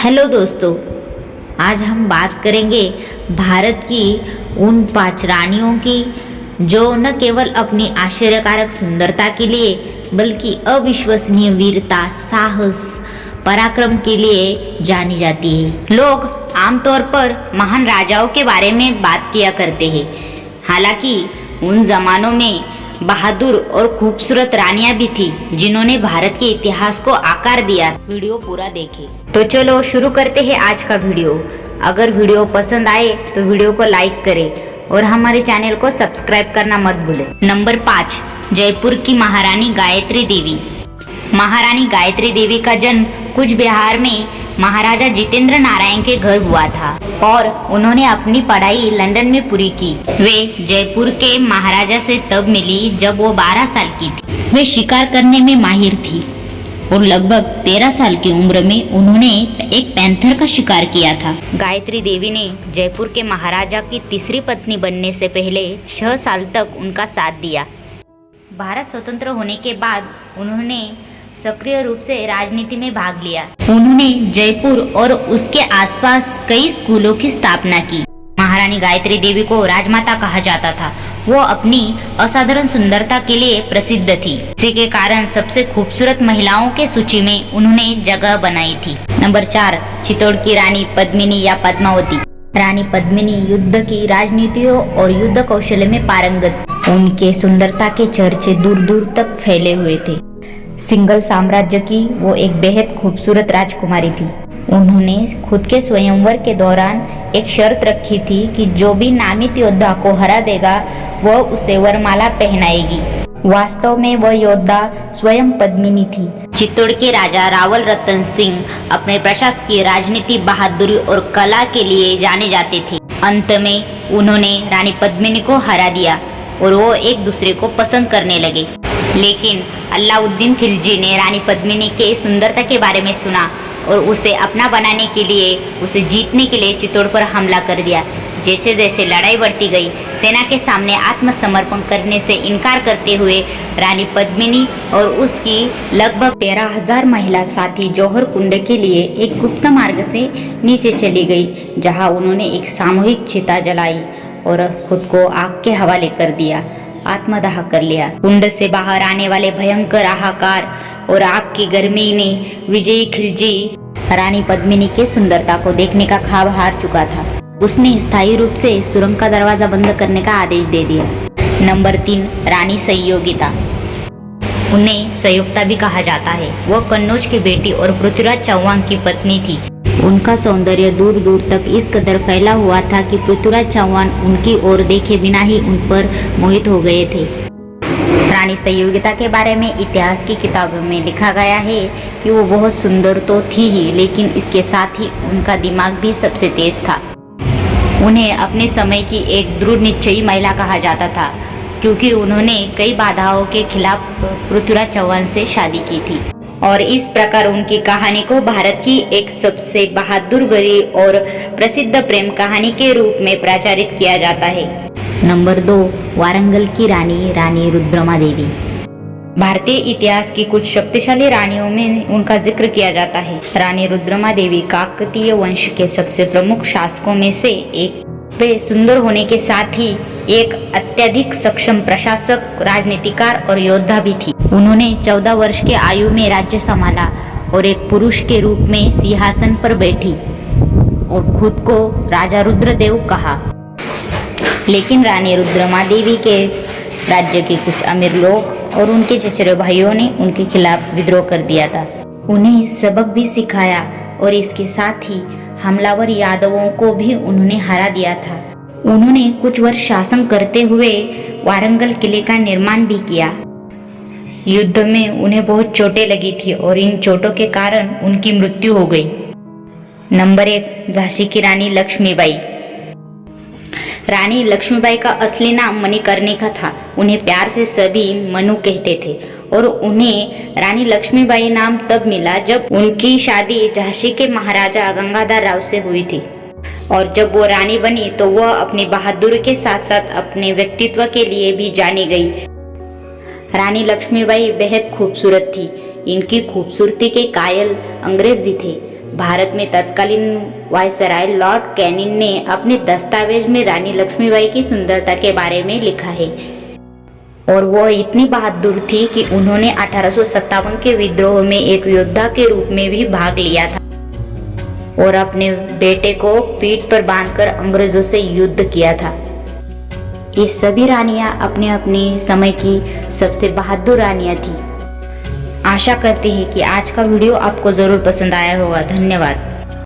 Hello दोस्तों, आज हम बात करेंगे भारत की उन 5 रानियों की जो न केवल अपनी आश्चर्यकारक सुंदरता के लिए बल्कि अविश्वसनीय वीरता, साहस, पराक्रम के लिए जानी जाती है। लोग आमतौर पर महान राजाओं के बारे में बात किया करते हैं, हालांकि उन जमानों में बहादुर और खूबसूरत रानियां भी थी जिन्होंने भारत के इतिहास को आकार दिया। वीडियो पूरा देखें। तो चलो शुरू करते हैं आज का वीडियो। अगर वीडियो पसंद आए तो वीडियो को लाइक करें और हमारे चैनल को सब्सक्राइब करना मत भूलें। नंबर 5, जयपुर की महारानी गायत्री देवी। महारानी गायत्री देवी का जन्म कूच बिहार में महाराजा जितेंद्र नारायण के घर हुआ था और उन्होंने अपनी पढ़ाई लंदन में पूरी की। वे जयपुर के महाराजा से तब मिली जब वो 12 साल की थी। वे शिकार करने में माहिर थी और लगभग 13 साल की उम्र में उन्होंने एक पैंथर का शिकार किया था। गायत्री देवी ने जयपुर के महाराजा की तीसरी पत्नी बनने से पहले 6 साल तक उनका साथ दिया। भारत स्वतंत्र होने के बाद उन्होंने सक्रिय रूप से राजनीति में भाग लिया। उन्होंने जयपुर और उसके आसपास कई स्कूलों की स्थापना की। महारानी गायत्री देवी को राजमाता कहा जाता था। वो अपनी असाधारण सुंदरता के लिए प्रसिद्ध थी। इसी के कारण सबसे खूबसूरत महिलाओं के सूची में उन्होंने जगह बनाई थी। नंबर 4, चित्तौड़ की रानी पद्मिनी या पद्मावती। रानी पद्मिनी युद्ध की राजनीतियों और युद्ध कौशल में पारंगत। उनके सुंदरता के चर्चे दूर दूर तक फैले हुए थे। सिंघल साम्राज्य की वो एक बेहद खूबसूरत राजकुमारी थी। उन्होंने खुद के स्वयंवर के दौरान एक शर्त रखी थी कि जो भी नामित योद्धा को हरा देगा वह उसे वरमाला पहनाएगी। वास्तव में वह योद्धा स्वयं पद्मिनी थी। चित्तौड़ के राजा रावल रतन सिंह अपने प्रशासकीय, राजनीति, बहादुरी और कला के लिए जाने जाते थे। अंत में उन्होंने रानी पद्मिनी को हरा दिया और वो एक दूसरे को पसंद करने लगे। लेकिन अलाउद्दीन खिलजी ने रानी पद्मिनी के सुंदरता के बारे में सुना और उसे अपना बनाने के लिए, उसे जीतने के लिए चित्तौड़ पर हमला कर दिया। जैसे जैसे लड़ाई बढ़ती गई, सेना के सामने आत्मसमर्पण करने से इनकार करते हुए रानी पद्मिनी और उसकी लगभग 13,000 महिला साथी जौहर कुंड के लिए एक गुप्त मार्ग से नीचे चली गई, जहां उन्होंने एक सामूहिक चिता जलाई और खुद को आग के हवाले कर दिया, आत्मदाह कर लिया। कुंड से बाहर आने वाले भयंकर हाहाकार और आग की गर्मी ने विजयी खिलजी रानी पद्मिनी के सुंदरता को देखने का ख्वाब हार चुका था। उसने स्थायी रूप से सुरंग का दरवाजा बंद करने का आदेश दे दिया। नंबर 3, रानी संयोगिता। उन्हें संयुक्ता भी कहा जाता है। वह कन्नौज की बेटी और पृथ्वीराज चौहान की पत्नी थी। उनका सौंदर्य दूर दूर तक इस कदर फैला हुआ था कि पृथ्वीराज चौहान उनकी ओर देखे बिना ही उन पर मोहित हो गए थे। रानी संयोगिता के बारे में इतिहास की किताबों में लिखा गया है कि वो बहुत सुंदर तो थी ही, लेकिन इसके साथ ही उनका दिमाग भी सबसे तेज था। उन्हें अपने समय की एक दृढ़ निश्चयी महिला कहा जाता था क्योंकि उन्होंने कई बाधाओं के खिलाफ पृथ्वीराज चौहान से शादी की थी और इस प्रकार उनकी कहानी को भारत की एक सबसे बहादुर भरी और प्रसिद्ध प्रेम कहानी के रूप में प्रचारित किया जाता है। नंबर 2, वारंगल की रानी, रानी रुद्रमादेवी। भारतीय इतिहास की कुछ शक्तिशाली रानियों में उनका जिक्र किया जाता है। रानी रुद्रमादेवी काकतीय वंश के सबसे प्रमुख शासकों में से एक। वे सुंदर होने के साथ ही एक अत्यधिक सक्षम प्रशासक, राजनीतिकार और योद्धा भी थी। उन्होंने 14 वर्ष के आयु में राज्य संभाला और एक पुरुष के रूप में सिंहासन पर बैठी और खुद को राजा रुद्रदेव कहा। लेकिन रानी रुद्रमादेवी के राज्य के कुछ अमीर लोग और उनके चचेरे भाइयों ने उनके खिलाफ विद्रोह कर दिया था। उन्हें सबक भी सिखाया और इसके साथ ही हमलावर यादवों को भी उन्होंने हरा दिया था। उन्होंने कुछ वर्ष शासन करते हुए वारंगल किले का निर्माण भी किया। युद्ध में उन्हें बहुत चोटें लगी थी और इन चोटों के कारण उनकी मृत्यु हो गई। नंबर 1, झांसी की रानी लक्ष्मीबाई। रानी लक्ष्मीबाई का असली नाम मणिकर्णिका था। उन्हें प्यार से सभी मनु कहते थे और उन्हें रानी लक्ष्मीबाई नाम तब मिला जब उनकी शादी झांसी के महाराजा गंगाधर राव से हुई थी और जब वो रानी बनी तो वह अपनी बहादुरी के साथ साथ अपने व्यक्तित्व के लिए भी जानी गई। रानी लक्ष्मीबाई बेहद खूबसूरत थी। इनकी खूबसूरती के कायल अंग्रेज भी थे। भारत में तत्कालीन वायसराय लॉर्ड कैनिंग ने अपने दस्तावेज में रानी लक्ष्मीबाई की सुंदरता के बारे में लिखा है और वो इतनी बहादुर थी कि उन्होंने 1857 के विद्रोह में एक योद्धा के रूप में भी भाग लिया था और अपने बेटे को पीठ पर बांधकर अंग्रेजों से युद्ध किया था। ये सभी रानियां अपने अपने समय की सबसे बहादुर रानियां थी। आशा करते हैं कि आज का वीडियो आपको ज़रूर पसंद आया होगा। धन्यवाद।